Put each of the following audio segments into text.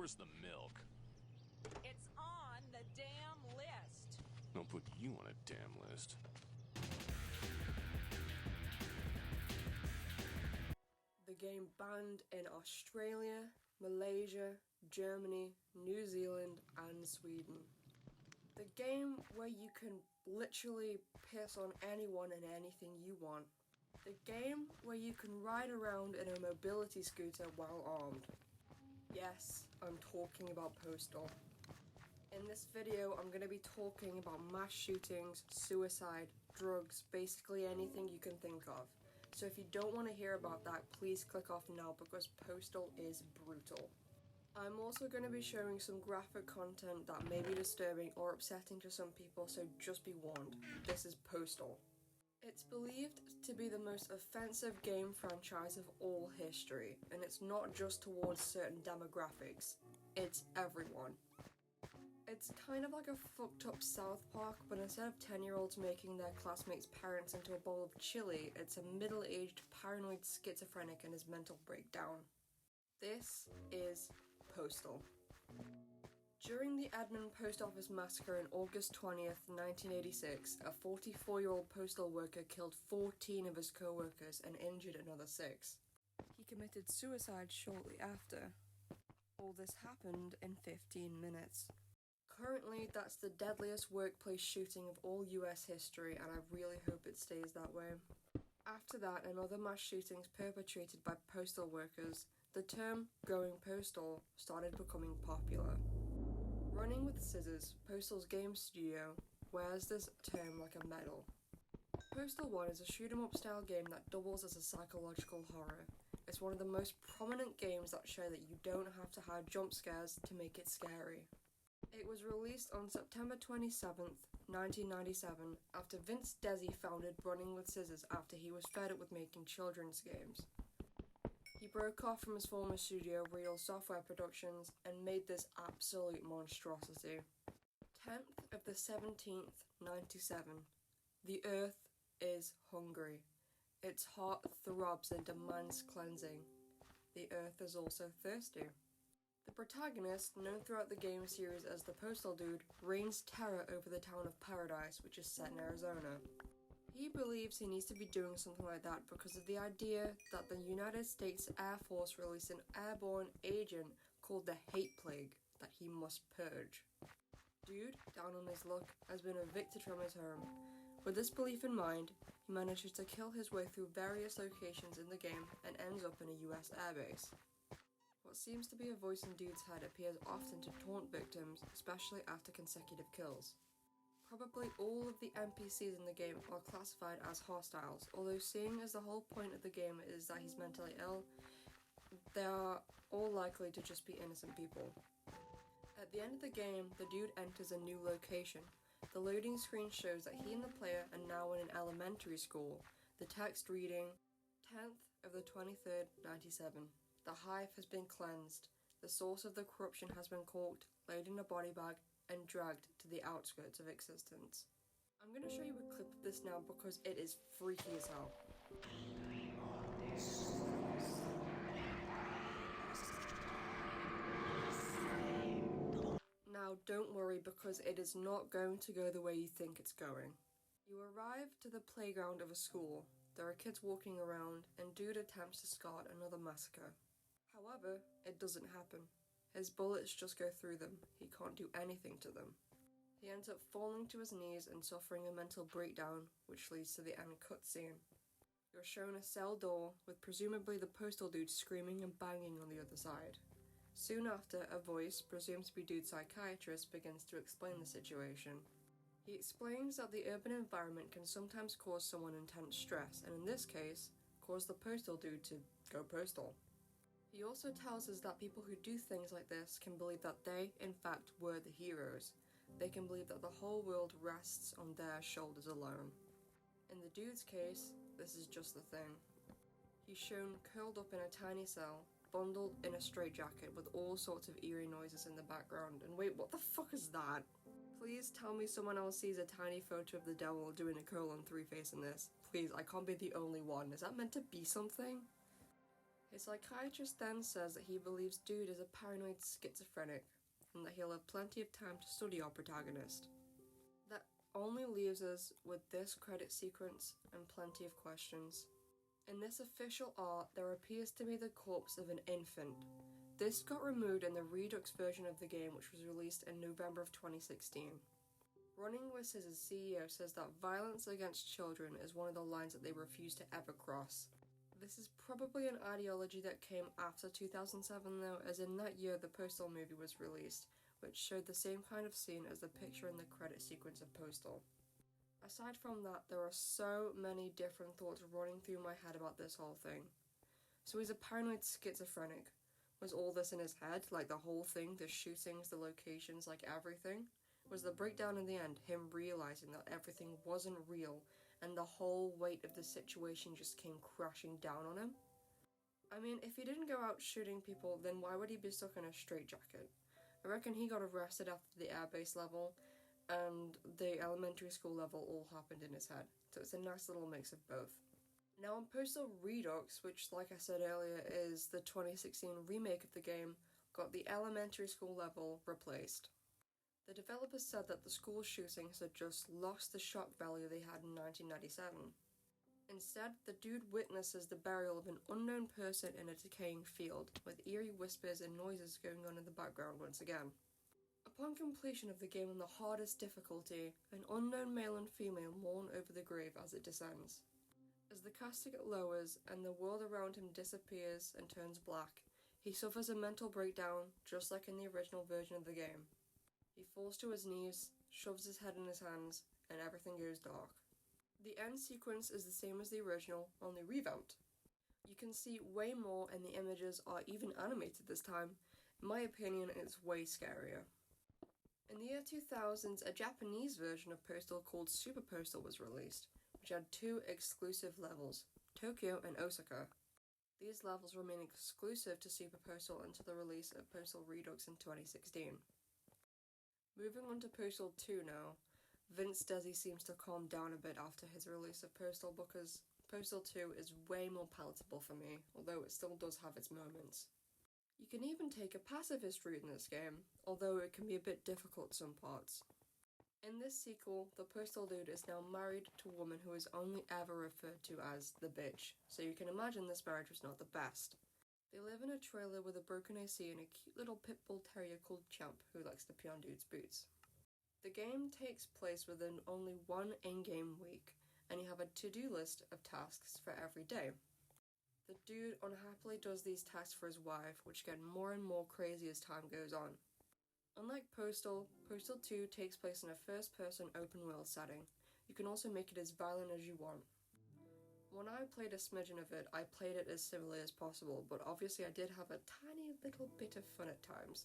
Where's the milk? It's on the damn list. Don't put you on a damn list. The game banned in Australia, Malaysia, Germany, New Zealand and Sweden. The game where you can literally piss on anyone and anything you want. The game where you can ride around in a mobility scooter while armed. Yes, I'm talking about Postal. In this video, I'm going to be talking about mass shootings, suicide, drugs, basically anything you can think of. So if you don't want to hear about that, please click off now because Postal is brutal. I'm also going to be showing some graphic content that may be disturbing or upsetting to some people, so just be warned. This is Postal. It's believed to be the most offensive game franchise of all history, and it's not just towards certain demographics, it's everyone. It's kind of like a fucked up South Park, but instead of 10-year-olds making their classmates' parents into a bowl of chili, it's a middle-aged paranoid schizophrenic and his mental breakdown. This is Postal. During the Edmond Post Office Massacre on August 20th, 1986, a 44-year-old postal worker killed 14 of his co-workers and injured another 6. He committed suicide shortly after. All this happened in 15 minutes. Currently, that's the deadliest workplace shooting of all US history, and I really hope it stays that way. After that and other mass shootings perpetrated by postal workers, the term going postal started becoming popular. Running with Scissors, Postal's game studio, wears this term like a medal. Postal 1 is a shoot-'em-up style game that doubles as a psychological horror. It's one of the most prominent games that show that you don't have to hide jump scares to make it scary. It was released on September 27th, 1997, after Vince Desi founded Running with Scissors after he was fed up with making children's games. He broke off from his former studio, Real Software Productions, and made this absolute monstrosity. 10th of the 17th, 97. The Earth is hungry. Its heart throbs and demands cleansing. The Earth is also thirsty. The protagonist, known throughout the game series as the Postal Dude, reigns terror over the town of Paradise, which is set in Arizona. He believes he needs to be doing something like that because of the idea that the United States Air Force released an airborne agent called the Hate Plague that he must purge. Dude, down on his luck, has been evicted from his home. With this belief in mind, he manages to kill his way through various locations in the game and ends up in a US airbase. What seems to be a voice in Dude's head appears often to taunt victims, especially after consecutive kills. Probably all of the NPCs in the game are classified as hostiles, although seeing as the whole point of the game is that he's mentally ill, they are all likely to just be innocent people. At the end of the game, the dude enters a new location. The loading screen shows that he and the player are now in an elementary school, the text reading, 10th of the 23rd, 97. The hive has been cleansed, the source of the corruption has been caught, laid in a body bag, and dragged to the outskirts of existence. I'm going to show you a clip of this now because it is freaky as hell. Now don't worry because it is not going to go the way you think it's going. You arrive to the playground of a school. There are kids walking around and Dude attempts to start another massacre. However, it doesn't happen. His bullets just go through them. He can't do anything to them. He ends up falling to his knees and suffering a mental breakdown, which leads to the end cutscene. You're shown a cell door with presumably the Postal Dude screaming and banging on the other side. Soon after, a voice, presumed to be Dude's psychiatrist, begins to explain the situation. He explains that the urban environment can sometimes cause someone intense stress, and in this case, cause the Postal Dude to go postal. He also tells us that people who do things like this can believe that they, in fact, were the heroes. They can believe that the whole world rests on their shoulders alone. In the dude's case, this is just the thing. He's shown curled up in a tiny cell, bundled in a straitjacket with all sorts of eerie noises in the background. And wait, what the fuck is that? Please tell me someone else sees a tiny photo of the devil doing a colon 3 face in this. Please, I can't be the only one. Is that meant to be something? His psychiatrist then says that he believes Dude is a paranoid schizophrenic and that he'll have plenty of time to study our protagonist. That only leaves us with this credit sequence and plenty of questions. In this official art, there appears to be the corpse of an infant. This got removed in the Redux version of the game, which was released in November of 2016. Running Whistles' CEO says that violence against children is one of the lines that they refuse to ever cross. This is probably an ideology that came after 2007 though, as in that year the Postal movie was released, which showed the same kind of scene as the picture in the credit sequence of Postal. Aside from that, there are so many different thoughts running through my head about this whole thing. So he's a paranoid schizophrenic. Was all this in his head? Like the whole thing, the shootings, the locations, like everything? Was the breakdown in the end him realizing that everything wasn't real and the whole weight of the situation just came crashing down on him? I mean, if he didn't go out shooting people, then why would he be stuck in a straitjacket? I reckon he got arrested after the airbase level and the elementary school level all happened in his head, so it's a nice little mix of both. Now on Postal Redux, which like I said earlier is the 2016 remake of the game, got the elementary school level replaced. The developers said that the school shootings had just lost the shock value they had in 1997. Instead, the dude witnesses the burial of an unknown person in a decaying field, with eerie whispers and noises going on in the background once again. Upon completion of the game on the hardest difficulty, an unknown male and female mourn over the grave as it descends. As the casket lowers and the world around him disappears and turns black, he suffers a mental breakdown just like in the original version of the game. He falls to his knees, shoves his head in his hands, and everything goes dark. The end sequence is the same as the original, only revamped. You can see way more and the images are even animated this time. In my opinion, it's way scarier. In the year 2000s, a Japanese version of Postal called Super Postal was released, which had two exclusive levels, Tokyo and Osaka. These levels remain exclusive to Super Postal until the release of Postal Redux in 2016. Moving on to Postal 2 now, Vince Desi seems to calm down a bit after his release of Postal because Postal 2 is way more palatable for me, although it still does have its moments. You can even take a pacifist route in this game, although it can be a bit difficult some parts. In this sequel, the Postal dude is now married to a woman who is only ever referred to as the bitch, so you can imagine this marriage was not the best. They live in a trailer with a broken AC and a cute little pit bull terrier called Champ who likes to pee on dude's boots. The game takes place within only one in-game week, and you have a to-do list of tasks for every day. The dude unhappily does these tasks for his wife, which get more and more crazy as time goes on. Unlike Postal, Postal 2 takes place in a first-person open-world setting. You can also make it as violent as you want. When I played a smidgen of it, I played it as civilly as possible, but obviously I did have a tiny little bit of fun at times.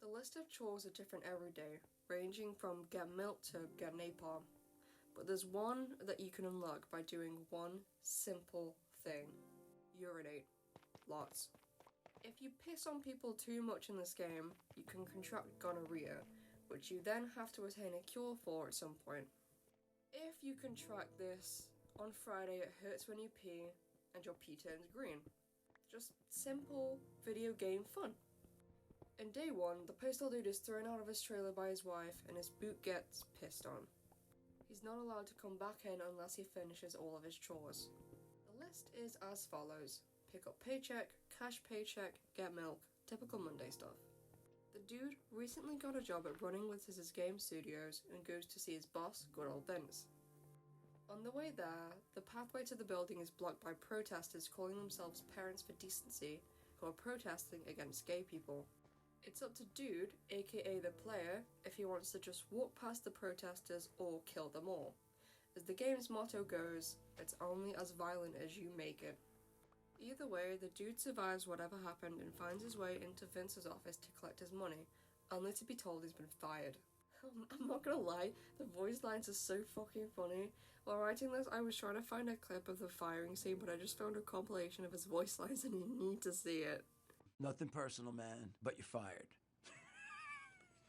The list of chores are different every day, ranging from get milk to get napalm. But there's one that you can unlock by doing one simple thing. Urinate. Lots. If you piss on people too much in this game, you can contract gonorrhea, which you then have to attain a cure for at some point. If you contract this, on Friday it hurts when you pee, and your pee turns green. Just simple video game fun. In day 1, the Postal dude is thrown out of his trailer by his wife and his boot gets pissed on. He's not allowed to come back in unless he finishes all of his chores. The list is as follows. Pick up paycheck, cash paycheck, get milk, typical Monday stuff. The dude recently got a job at Running with his game studios and goes to see his boss, good old Vince. On the way there, the pathway to the building is blocked by protesters calling themselves Parents for Decency, who are protesting against gay people. It's up to Dude, aka the player, if he wants to just walk past the protesters or kill them all. As the game's motto goes, it's only as violent as you make it. Either way, the dude survives whatever happened and finds his way into Vince's office to collect his money, only to be told he's been fired. I'm not gonna lie, the voice lines are so fucking funny. While writing this, I was trying to find a clip of the firing scene, but I just found a compilation of his voice lines and you need to see it. Nothing personal, man, but you're fired.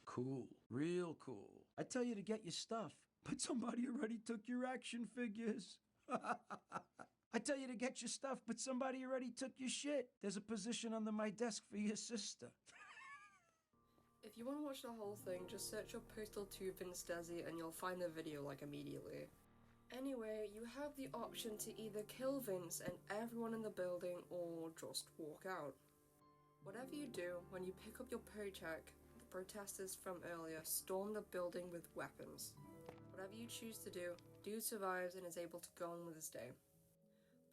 Cool. Real cool. I tell you to get your stuff, but somebody already took your action figures. I tell you to get your stuff, but somebody already took your shit. There's a position under my desk for your sister. If you want to watch the whole thing, just search up Postal 2 Vince Desi and you'll find the video like immediately. Anyway, you have the option to either kill Vince and everyone in the building or just walk out. Whatever you do, when you pick up your paycheck, the protesters from earlier storm the building with weapons. Whatever you choose to do, dude survives and is able to go on with his day.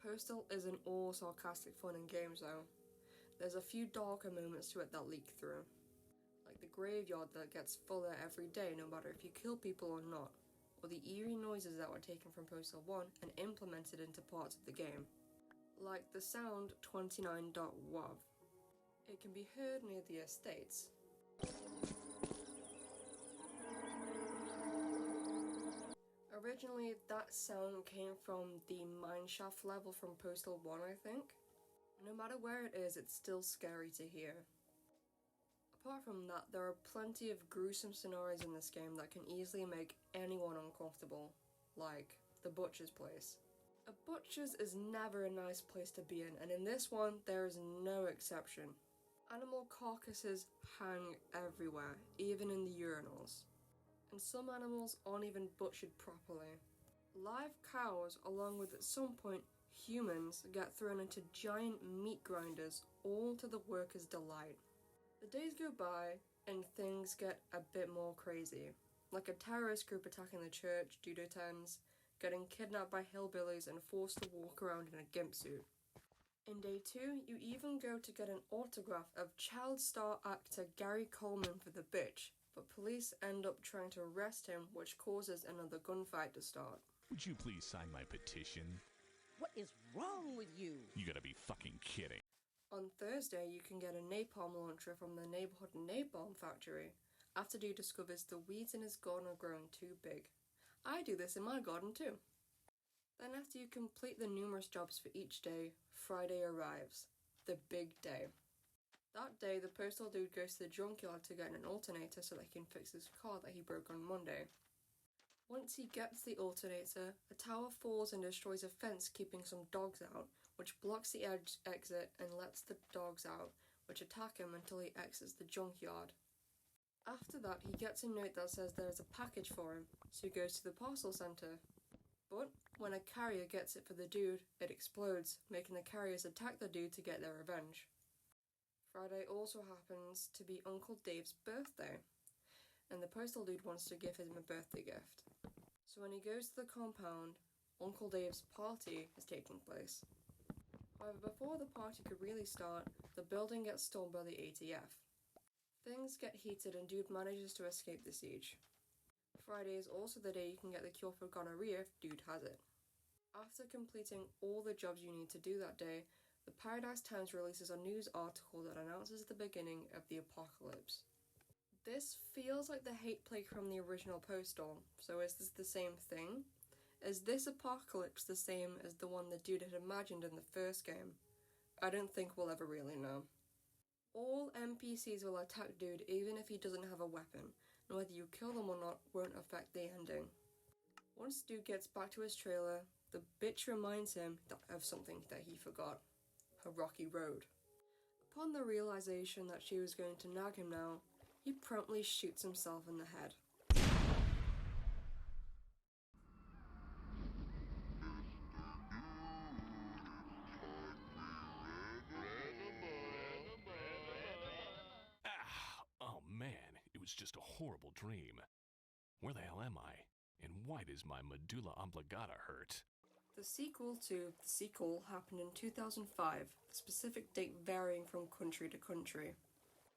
Postal isn't all sarcastic fun and games though. There's a few darker moments to it that leak through. Like the graveyard that gets fuller every day no matter if you kill people or not, or the eerie noises that were taken from Postal 1 and implemented into parts of the game. Like the sound 29.wav. It can be heard near the estates. Originally, that sound came from the mineshaft level from Postal 1, I think. No matter where it is, it's still scary to hear. Apart from that, there are plenty of gruesome scenarios in this game that can easily make anyone uncomfortable, like the butcher's place. A butcher's is never a nice place to be in, and in this one, there is no exception. Animal carcasses hang everywhere, even in the urinals. And some animals aren't even butchered properly. Live cows, along with at some point humans, get thrown into giant meat grinders, all to the workers' delight. The days go by, and things get a bit more crazy, like a terrorist group attacking the church due to tens, getting kidnapped by hillbillies and forced to walk around in a gimp suit. In day 2, you even go to get an autograph of child star actor Gary Coleman for the bitch, but police end up trying to arrest him, which causes another gunfight to start. Would you please sign my petition? What is wrong with you? You gotta be fucking kidding. On Thursday, you can get a napalm launcher from the neighborhood napalm factory, after dude discovers the weeds in his garden are growing too big. I do this in my garden too. Then after you complete the numerous jobs for each day, Friday arrives. The big day. That day, the postal dude goes to the junkyard to get an alternator so that he can fix his car that he broke on Monday. Once he gets the alternator, a tower falls and destroys a fence keeping some dogs out, which blocks the exit and lets the dogs out, which attack him until he exits the junkyard. After that, he gets a note that says there is a package for him, so he goes to the parcel center. But when a carrier gets it for the dude, it explodes, making the carriers attack the dude to get their revenge. Friday also happens to be Uncle Dave's birthday, and the postal dude wants to give him a birthday gift. So when he goes to the compound, Uncle Dave's party is taking place. However, before the party could really start, the building gets stormed by the ATF. Things get heated and dude manages to escape the siege. Friday is also the day you can get the cure for gonorrhea if dude has it. After completing all the jobs you need to do that day, the Paradise Times releases a news article that announces the beginning of the apocalypse. This feels like the hate plague from the original Postal, so is this the same thing? Is this apocalypse the same as the one the dude had imagined in the first game? I don't think we'll ever really know. All NPCs will attack dude even if he doesn't have a weapon, and whether you kill them or not won't affect the ending. Once dude gets back to his trailer, the bitch reminds him of something that he forgot. A rocky road. Upon the realization that she was going to nag him now, he promptly shoots himself in the head. Oh man, it was just a horrible dream. Where the hell am I? And why does my medulla oblongata hurt? The sequel to The Sequel happened in 2005, the specific date varying from country to country.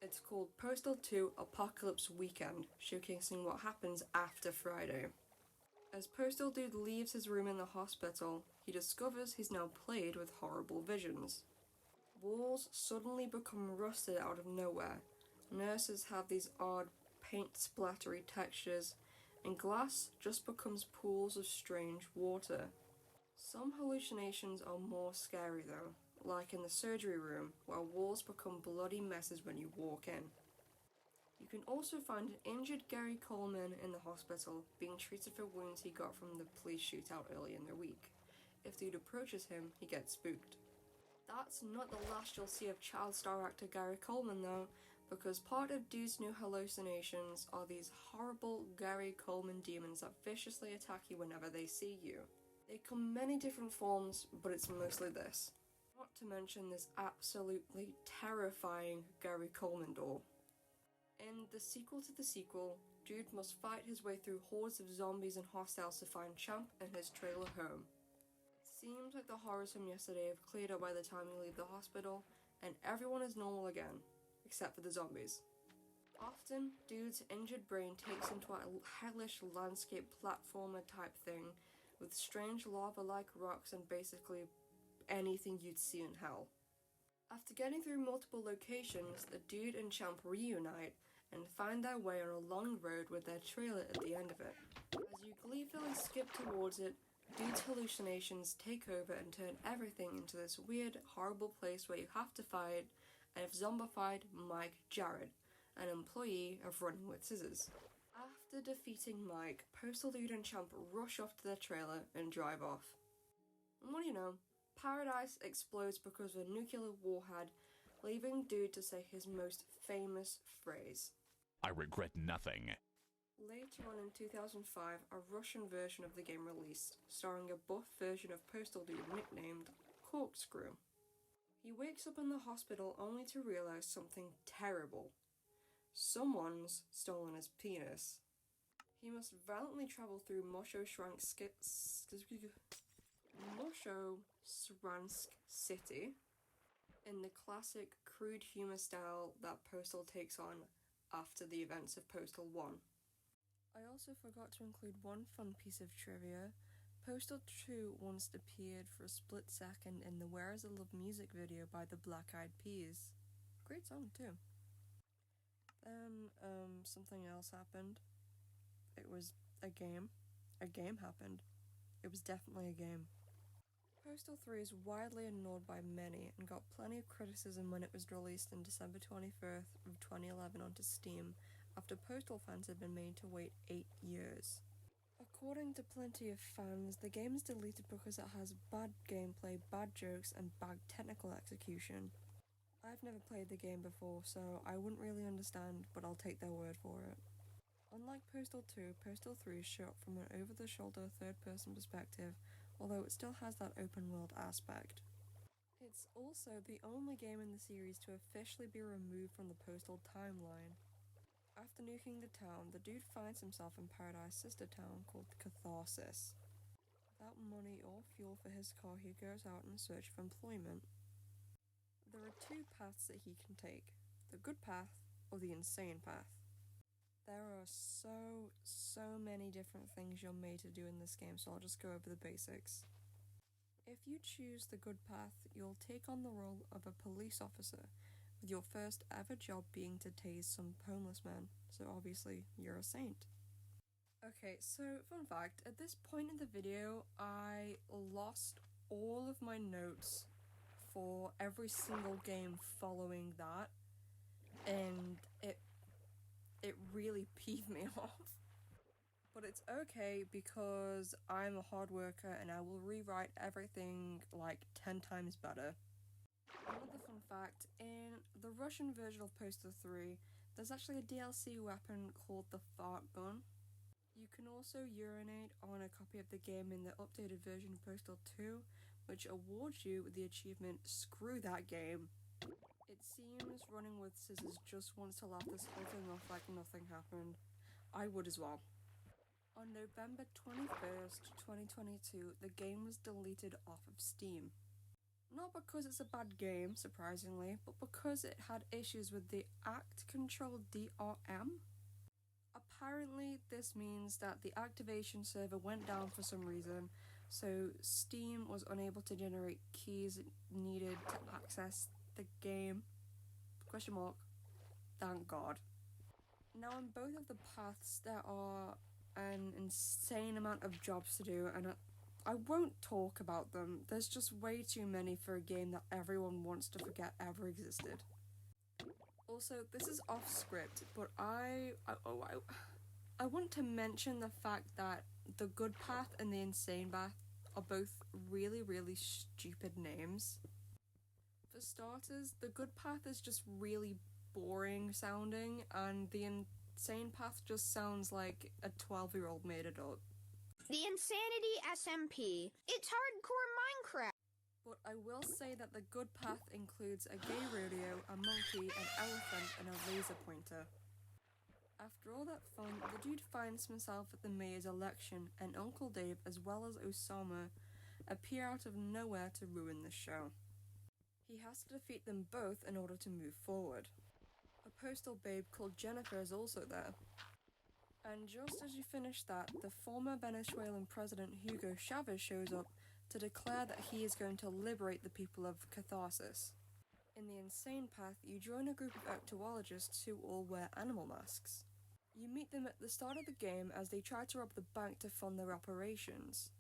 It's called Postal 2 Apocalypse Weekend, showcasing what happens after Friday. As Postal Dude leaves his room in the hospital, he discovers he's now plagued with horrible visions. Walls suddenly become rusted out of nowhere, nurses have these odd paint splattery textures, and glass just becomes pools of strange water. Some hallucinations are more scary though, like in the surgery room, where walls become bloody messes when you walk in. You can also find an injured Gary Coleman in the hospital, being treated for wounds he got from the police shootout early in the week. if Dude approaches him, he gets spooked. That's not the last you'll see of child star actor Gary Coleman though, because part of Dude's new hallucinations are these horrible Gary Coleman demons that viciously attack you whenever they see you. They come many different forms, but it's mostly this. Not to mention this absolutely terrifying Gary Coleman doll. In the sequel to the sequel, Dude must fight his way through hordes of zombies and hostiles to find Champ and his trailer home. It seems like the horrors from yesterday have cleared up by the time you leave the hospital, and everyone is normal again, except for the zombies. Often, Dude's injured brain takes him to a hellish landscape platformer type thing, with strange lava-like rocks and basically anything you'd see in hell. After getting through multiple locations, the Dude and Champ reunite and find their way on a long road with their trailer at the end of it. As you gleefully skip towards it, Dude's hallucinations take over and turn everything into this weird, horrible place where you have to fight a zombified Mike Jarrett, an employee of Running with Scissors. After defeating Mike, Postal, Dude and Champ rush off to their trailer and drive off. And what do you know? Paradise explodes because of a nuclear warhead, leaving Dude to say his most famous phrase. I regret nothing. Later on in 2005, a Russian version of the game released, starring a buff version of Postal Dude nicknamed Corkscrew. He wakes up in the hospital only to realize something terrible. Someone's stolen his penis. He must valiantly travel through Moscow Sransk City in the classic crude humor style that Postal takes on after the events of Postal 1. I also forgot to include one fun piece of trivia. Postal 2 once appeared for a split second in the Where Is the Love music video by the Black Eyed Peas. Great song too. Then, something else happened. It was a game. A game happened. It was definitely a game. Postal 3 is widely ignored by many and got plenty of criticism when it was released on December 21st of 2011 onto Steam, after Postal fans had been made to wait 8 years. According to plenty of fans, the game is deleted because it has bad gameplay, bad jokes, and bad technical execution. I've never played the game before, so I wouldn't really understand, but I'll take their word for it. Unlike Postal 2, Postal 3 is shot from an over-the-shoulder third-person perspective, although it still has that open-world aspect. It's also the only game in the series to officially be removed from the Postal timeline. After nuking the town, the Dude finds himself in Paradise sister town called Catharsis. Without money or fuel for his car, he goes out in search of employment. There are two paths that he can take, the good path or the insane path. There are so many different things you're made to do in this game, so I'll just go over the basics. If you choose the good path, you'll take on the role of a police officer, with your first ever job being to tase some homeless men, so obviously you're a saint. Okay, so fun fact, at this point in the video, I lost all of my notes for every single game following that, and it really peeved me off. But it's okay because I'm a hard worker and I will rewrite everything like 10 times better. Another fun fact, in the Russian version of Postal 3, there's actually a DLC weapon called the Fart Gun. You can also urinate on a copy of the game in the updated version of Postal 2, which awards you with the achievement Screw That Game. It seems Running with Scissors just wants to laugh this whole thing off like nothing happened. I would as well. On November 21st, 2022, the game was deleted off of Steam. Not because it's a bad game, surprisingly, but because it had issues with the Act Control DRM. Apparently, this means that the activation server went down for some reason, so Steam was unable to generate keys needed to access the game. Question mark. Thank God. Now, on both of the paths, there are an insane amount of jobs to do, and I won't talk about them. There's just way too many for a game that everyone wants to forget ever existed. Also, this is off script, but I want to mention the fact that the good path and the insane path are both really, really stupid names. For starters, the good path is just really boring sounding, and the insane path just sounds like a 12-year-old made it up. The Insanity SMP. It's hardcore Minecraft. But I will say that the good path includes a gay rodeo, a monkey, an elephant, and a laser pointer. After all that fun, the dude finds himself at the mayor's election, and Uncle Dave as well as Osama appear out of nowhere to ruin the show. He has to defeat them both in order to move forward. A postal babe called Jennifer is also there. And just as you finish that, the former Venezuelan president Hugo Chavez shows up to declare that he is going to liberate the people of Catharsis. In the insane path, you join a group of octologists who all wear animal masks. You meet them at the start of the game as they try to rob the bank to fund their operations.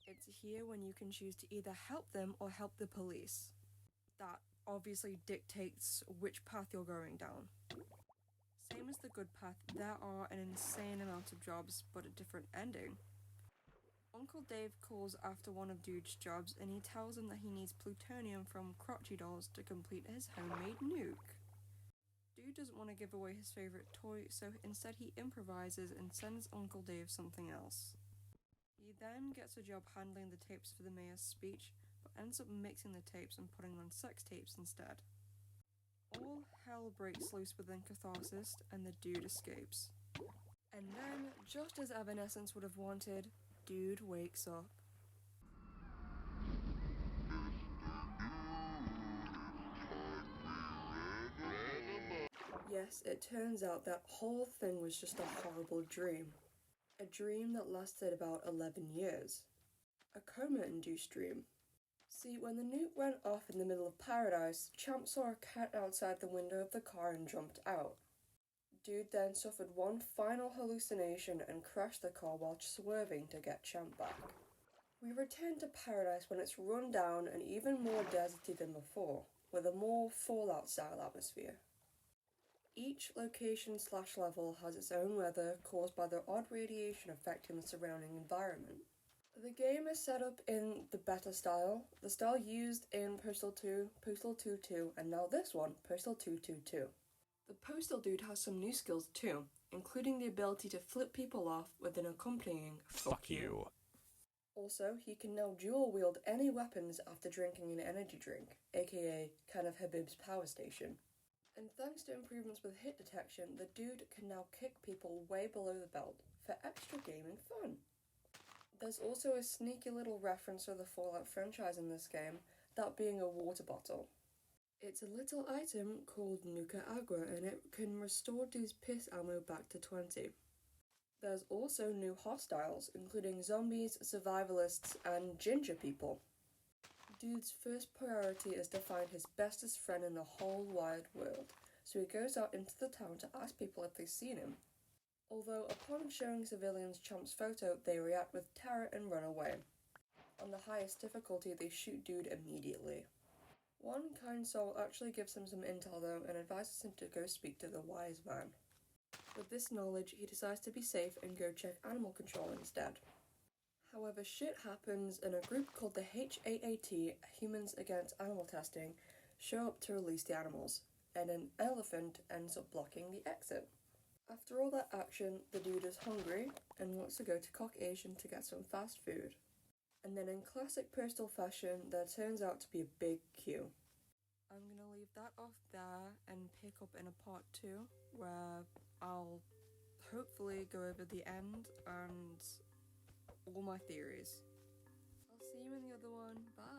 It's here when you can choose to either help them or help the police. That obviously dictates which path you're going down. Same as the good path, there are an insane amount of jobs, but a different ending. Uncle Dave calls after one of Dude's jobs and he tells him that he needs plutonium from crotchy dolls to complete his homemade nuke. Dude doesn't want to give away his favorite toy, so instead he improvises and sends Uncle Dave something else. He then gets a job handling the tapes for the mayor's speech, but ends up mixing the tapes and putting on sex tapes instead. All hell breaks loose within Catharsis, and the dude escapes. And then, just as Evanescence would have wanted, Dude wakes up. Yes, it turns out that whole thing was just a horrible dream. A dream that lasted about 11 years. A coma-induced dream. See, when the nuke went off in the middle of paradise, Champ saw a cat outside the window of the car and jumped out. Dude then suffered one final hallucination and crashed the car while swerving to get Champ back. We return to paradise when it's run down and even more deserty than before, with a more Fallout-style atmosphere. Each location/level has its own weather caused by the odd radiation affecting the surrounding environment. The game is set up in the beta style, the style used in Postal 2, Postal 2.2, and now this one, Postal 2.2.2. The Postal dude has some new skills too, including the ability to flip people off with an accompanying "fuck you." Also, he can now dual wield any weapons after drinking an energy drink, aka kind of Habib's power station. And thanks to improvements with hit detection, the dude can now kick people way below the belt for extra gaming fun. There's also a sneaky little reference to the Fallout franchise in this game, that being a water bottle. It's a little item called Nuka Agua and it can restore dude's piss ammo back to 20. There's also new hostiles, including zombies, survivalists, and ginger people. Dude's first priority is to find his bestest friend in the whole wide world, so he goes out into the town to ask people if they've seen him. Although upon showing civilians Champ's photo, they react with terror and run away. On the highest difficulty, they shoot Dude immediately. One kind soul actually gives him some intel though and advises him to go speak to the wise man. With this knowledge, he decides to be safe and go check animal control instead. However, shit happens and a group called the HAAT, Humans Against Animal Testing, show up to release the animals, and an elephant ends up blocking the exit. After all that action, the dude is hungry and wants to go to Caucasian to get some fast food. And then in classic Postal fashion, there turns out to be a big queue. I'm gonna leave that off there and pick up in a part 2, where I'll hopefully go over the end and all my theories. I'll see you in the other one. Bye!